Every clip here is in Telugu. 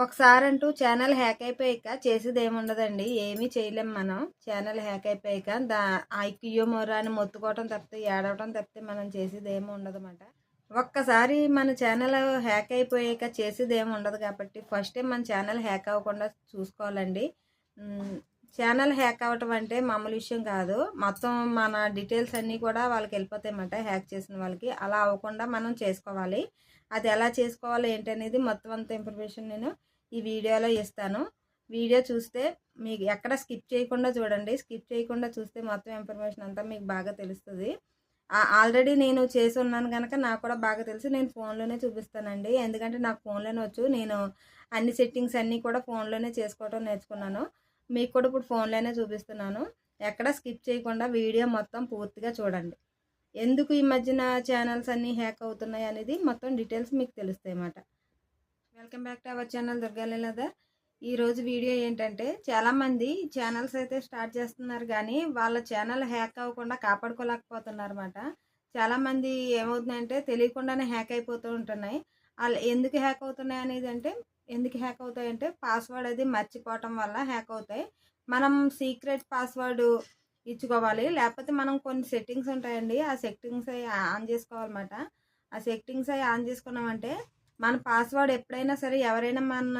ఒకసారంటూ ఛానల్ హ్యాక్ అయిపోయాక చేసేదేముండదండి. ఏమీ చేయలేం మనం. ఛానల్ హ్యాక్ అయిపోయాక కియ్యో మొర్రో అని మొత్తుకోవటం తప్పితే, ఏడవటం తప్పితే మనం చేసేదేమి ఉండదన్నమాట. ఒక్కసారి మన ఛానల్ హ్యాక్ అయిపోయాక చేసేదేమి ఉండదు కాబట్టి ఫస్ట్ టైం మన ఛానల్ హ్యాక్ అవ్వకుండా చూసుకోవాలండి. ఛానల్ హ్యాక్ అవ్వటం అంటే మామూలు విషయం కాదు. మొత్తం మన డీటెయిల్స్ అన్నీ కూడా వాళ్ళకి వెళ్ళిపోతాయన్నమాట, హ్యాక్ చేసిన వాళ్ళకి. అలా అవ్వకుండా మనం చేసుకోవాలి. అది ఎలా చేసుకోవాలో ఏంటనేది మొత్తం అంత ఇన్ఫర్మేషన్ నేను ఈ వీడియోలో ఇస్తాను. వీడియో చూస్తే మీకు ఎక్కడ స్కిప్ చేయకుండా చూడండి. స్కిప్ చేయకుండా చూస్తే మొత్తం ఇన్ఫర్మేషన్ అంతా మీకు బాగా తెలుస్తుంది. ఆల్రెడీ నేను చేసి ఉన్నాను కనుక నాకు కూడా బాగా తెలుసు. నేను ఫోన్లోనే చూపిస్తానండి, ఎందుకంటే నాకు ఫోన్లోనే వచ్చు. నేను అన్ని సెట్టింగ్స్ అన్నీ కూడా ఫోన్లోనే చేసుకోవడం నేర్చుకున్నాను. మీకు కూడా ఇప్పుడు ఫోన్లోనే చూపిస్తున్నాను. ఎక్కడ స్కిప్ చేయకుండా వీడియో మొత్తం పూర్తిగా చూడండి. ఎందుకు ఈ మధ్యన ఛానల్స్ అన్నీ హ్యాక్ అవుతున్నాయి అనేది మొత్తం డీటెయిల్స్ మీకు తెలుస్తాయి అన్నమాట. Welcome back to our channel దుర్గాలీలాధర్. ఈరోజు వీడియో ఏంటంటే, చాలామంది ఛానల్స్ అయితే స్టార్ట్ చేస్తున్నారు కానీ వాళ్ళ ఛానల్ హ్యాక్ అవ్వకుండా కాపాడుకోలేకపోతున్నారు అన్నమాట. చాలామంది ఏమవుతుందంటే తెలియకుండానే హ్యాక్ అయిపోతూ ఉంటున్నాయి. వాళ్ళు ఎందుకు హ్యాక్ అవుతున్నాయి అనేది ఎందుకు హ్యాక్ అవుతాయంటే పాస్వర్డ్ అది మర్చిపోవటం వల్ల హ్యాక్ అవుతాయి. మనం సీక్రెట్ పాస్వర్డ్ ఇచ్చుకోవాలి. లేకపోతే మనం కొన్ని సెట్టింగ్స్ ఉంటాయండి, ఆ సెట్టింగ్స్ అవి ఆన్ చేసుకోవాలన్నమాట. ఆ సెట్టింగ్స్ అవి ఆన్ చేసుకున్నామంటే మన పాస్వర్డ్ ఎప్పుడైనా సరే ఎవరైనా మన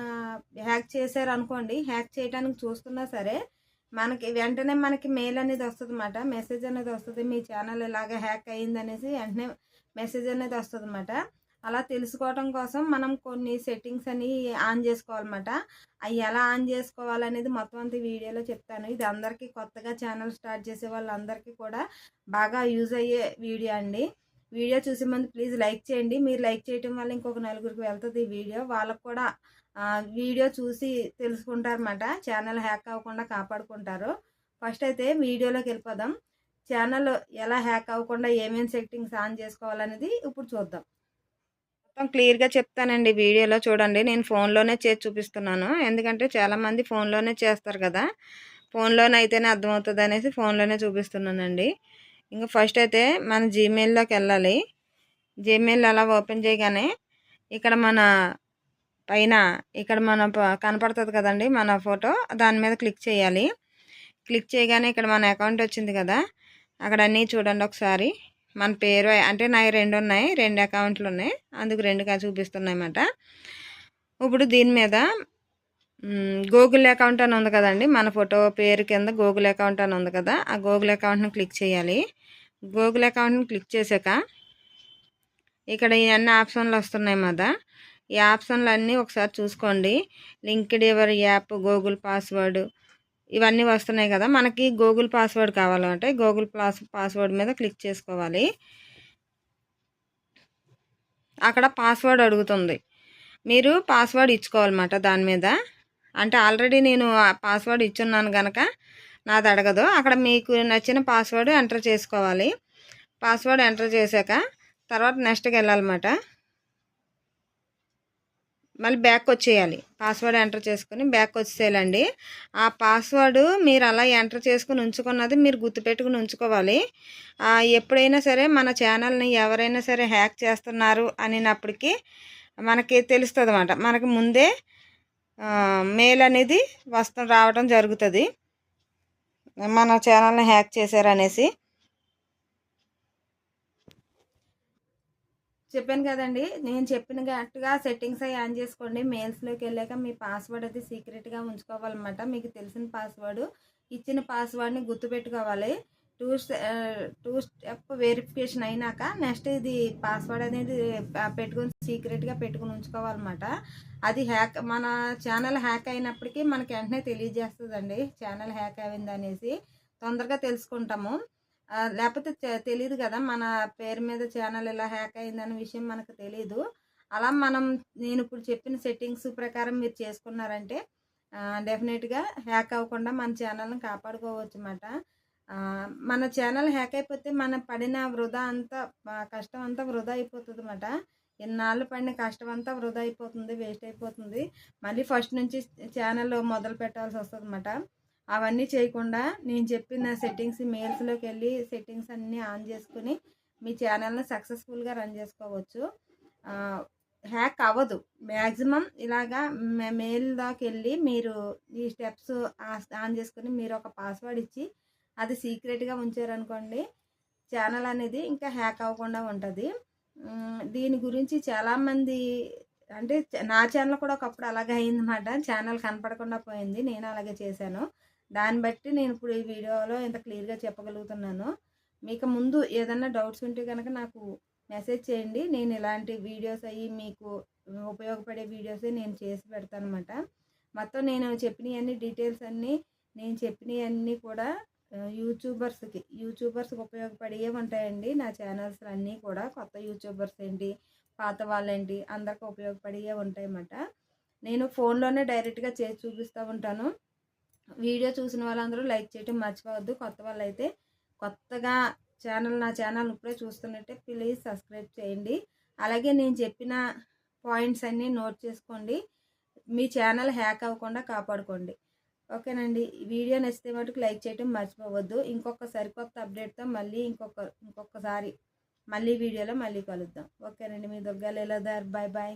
హ్యాక్ చేశారు అనుకోండి, హ్యాక్ చేయడానికి చూస్తున్నా సరే మనకి వెంటనే మెయిల్ అనేది వస్తుంది అన్నమాట, మెసేజ్ అనేది వస్తుంది. మీ ఛానల్ ఇలాగ హ్యాక్ అయ్యింది అనేసి వెంటనే మెసేజ్ అనేది వస్తుంది అన్నమాట. అలా తెలుసుకోవడం కోసం మనం కొన్ని సెట్టింగ్స్ అని ఆన్ చేసుకోవాలన్నమాట. అవి ఎలా ఆన్ చేసుకోవాలనేది మొత్తం అంతా వీడియోలో చెప్తాను. ఇది అందరికీ కొత్తగా ఛానల్ స్టార్ట్ చేసే వాళ్ళందరికీ కూడా బాగా యూజ్ అయ్యే వీడియో అండి. వీడియో చూసే ముందు ప్లీజ్ లైక్ చేయండి. మీరు లైక్ చేయటం వల్ల ఇంకొక నలుగురికి వెళ్తుంది ఈ వీడియో. వాళ్ళకు కూడా వీడియో చూసి తెలుసుకుంటారన్నమాట, ఛానల్ హ్యాక్ అవ్వకుండా కాపాడుకుంటారు. ఫస్ట్ అయితే వీడియోలోకి వెళ్ళిపోదాం. ఛానల్ ఎలా హ్యాక్ అవ్వకుండా ఏమేమి సెట్టింగ్స్ ఆన్ చేసుకోవాలనేది ఇప్పుడు చూద్దాం. మొత్తం క్లియర్గా చెప్తానండి వీడియోలో. చూడండి, నేను ఫోన్లోనే చేసి చూపిస్తున్నాను, ఎందుకంటే చాలామంది ఫోన్లోనే చేస్తారు కదా. ఫోన్లోనే అయితేనే అర్థమవుతుంది అనేసి ఫోన్లోనే చూపిస్తున్నానండి. ఇంకా ఫస్ట్ అయితే మన జీమెయిల్లోకి వెళ్ళాలి. జీమెయిల్ అలా ఓపెన్ చేయగానే ఇక్కడ మన పైన ఇక్కడ కనపడుతుంది కదండి మన ఫోటో, దాని మీద క్లిక్ చేయాలి. క్లిక్ చేయగానే ఇక్కడ మన అకౌంట్ వచ్చింది కదా, అక్కడ అన్నీ చూడండి ఒకసారి. మన పేరు అంటే నాకు 2 ఉన్నాయి, 2 అకౌంట్లు ఉన్నాయి, అందుకు 2గా చూపిస్తున్నాయి అన్నమాట. ఇప్పుడు దీని మీద గూగుల్ అకౌంట్ అని ఉంది కదండి, మన ఫోటో పేరు కింద గూగుల్ అకౌంట్ అని ఉంది కదా, ఆ గూగుల్ అకౌంట్ని క్లిక్ చేయాలి. గూగుల్ అకౌంట్ని క్లిక్ చేశాక ఇక్కడ ఇవన్నీ ఆప్షన్లు వస్తున్నాయి కదా, ఈ ఆప్షన్లు అన్నీ ఒకసారి చూసుకోండి. Linked your app, Google password, ఇవన్నీ వస్తున్నాయి కదా. మనకి గూగుల్ పాస్వర్డ్ కావాలంటే గూగుల్ పాస్వర్డ్ మీద క్లిక్ చేసుకోవాలి. అక్కడ పాస్వర్డ్ అడుగుతుంది, మీరు పాస్వర్డ్ ఇచ్చుకోవాలన్నమాట దాని మీద. అంటే ఆల్రెడీ నేను ఆ పాస్వర్డ్ ఇచ్చున్నాను కనుక నాది అడగదు. అక్కడ మీకు నచ్చిన పాస్వర్డ్ ఎంటర్ చేసుకోవాలి. పాస్వర్డ్ ఎంటర్ చేశాక తర్వాత నెక్స్ట్కి వెళ్ళాలన్నమాట. మళ్ళీ బ్యాక్ వచ్చేయాలి. పాస్వర్డ్ ఎంటర్ చేసుకుని బ్యాక్ వచ్చేయాలండి. ఆ పాస్వర్డ్ మీరు అలా ఎంటర్ చేసుకుని ఉంచుకున్నది మీరు గుర్తుపెట్టుకుని ఉంచుకోవాలి. ఎప్పుడైనా సరే మన ఛానల్ని ఎవరైనా సరే హ్యాక్ చేస్తున్నారు అనినప్పటికీ మనకి తెలుస్తుంది అన్నమాట. మనకి ముందే మెయిల్ అనేది రావడం జరుగుతుంది, మన ఛానల్ని హ్యాక్ చేశారనేసి. చెప్పాను కదండి, నేను చెప్పినట్టుగా సెట్టింగ్స్ అవి ఆన్ చేసుకోండి. మెయిల్స్లోకి వెళ్ళాక మీ పాస్వర్డ్ అది సీక్రెట్గా ఉంచుకోవాలన్నమాట. మీకు తెలిసిన పాస్వర్డ్, ఇచ్చిన పాస్వర్డ్ని గుర్తుపెట్టుకోవాలి. టూ స్టెప్ వెరిఫికేషన్ అయినాక నెక్స్ట్ ఇది పాస్వర్డ్ అనేది పెట్టుకుని సీక్రెట్గా పెట్టుకుని ఉంచుకోవాలన్నమాట. అది మన ఛానల్ హ్యాక్ అయినప్పటికీ మనకి వెంటనే తెలియజేస్తుందండి ఛానల్ హ్యాక్ అయింది అనేసి. తొందరగా తెలుసుకుంటాము. లేకపోతే తెలియదు కదా, మన పేరు మీద ఛానల్ ఇలా హ్యాక్ అయిందనే విషయం మనకు తెలియదు. అలా నేను ఇప్పుడు చెప్పిన సెట్టింగ్స్ ప్రకారం మీరు చేసుకున్నారంటే డెఫినెట్గా హ్యాక్ అవ్వకుండా మన ఛానల్ని కాపాడుకోవచ్చు అన్నమాట. మన ఛానల్ హ్యాక్ అయిపోతే మన పడిన వృధా అంతా, కష్టం అంతా వృధా అయిపోతుంది అన్నమాట. ఎన్నాళ్ళు పడిన కష్టం అంతా వృధా అయిపోతుంది, వేస్ట్ అయిపోతుంది. మళ్ళీ ఫస్ట్ నుంచి ఛానల్ మొదలు పెట్టాల్సి వస్తుంది అన్నమాట. అవన్నీ చేయకుండా నేను చెప్పిన సెట్టింగ్స్ మెయిల్స్లోకి వెళ్ళి సెట్టింగ్స్ అన్నీ ఆన్ చేసుకుని మీ ఛానల్ని సక్సెస్ఫుల్గా రన్ చేసుకోవచ్చు. హ్యాక్ అవ్వదు. మ్యాక్సిమం ఇలాగా మెయిల్ దాకెళ్ళి మీరు ఈ స్టెప్స్ ఆన్ చేసుకొని మీరు ఒక పాస్వర్డ్ ఇచ్చి అది సీక్రెట్‌గా ఉంచారనుకోండి, ఛానల్ అనేది ఇంకా హ్యాక్ అవ్వకుండా ఉంటది. దీని గురించి చాలామంది అంటే నా ఛానల్ కూడా ఒకప్పుడు అలాగే అయిందన్నమాట. ఛానల్ కనపడకుండా పోయింది. నేను అలాగే చేశాను. దాన్ని బట్టి నేను ఇప్పుడు ఈ వీడియోలో ఇంత క్లియర్‌గా చెప్పగలుగుతున్నాను. మీకు ముందు ఏదన్నా డౌట్స్ ఉంటే గనక నాకు మెసేజ్ చేయండి. నేను ఇలాంటి వీడియోస్ అయ్యి మీకు ఉపయోగపడే వీడియోసే నేను చేసి పెడతానన్నమాట. మొత్తం నేను చెప్పినయన్నీ డీటెయిల్స్ అన్నీ నేను చెప్పినయన్నీ కూడా యూట్యూబర్స్‌కి ఉపయోగపడేవే ఉంటాయండి. నా ఛానల్స్ అన్నీ కూడా కొత్త యూట్యూబర్స్ ఏంటి, పాత వాళ్ళేంటి అందరికి ఉపయోగపడేవే ఉంటాయన్నమాట. నేను ఫోన్‌లోనే డైరెక్ట్‌గా చేసి చూపిస్తూ ఉంటాను. వీడియో చూసిన వాళ్ళందరూ లైక్ చేయడం మర్చిపోవద్దు. కొత్త వాళ్ళైతే కొత్తగా నా ఛానల్ ఇప్పుడే చూస్తున్నట్టే ప్లీజ్ సబ్స్క్రైబ్ చేయండి. అలాగే నేను చెప్పిన పాయింట్స్ అన్నీ నోట్ చేసుకోండి. మీ ఛానల్ హ్యాక్ అవ్వకుండా కాపాడుకోండి. ఓకేనండి. ఈ వీడియో నచ్చితే మటుకు లైక్ చేయడం మర్చిపోవద్దు. ఇంకొక సరికొత్త అప్డేట్తో మళ్ళీ ఇంకొకసారి మళ్ళీ వీడియోలో మళ్ళీ కలుద్దాం. ఓకేనండి. మీ దుర్గా లీలాధర్. Bye bye.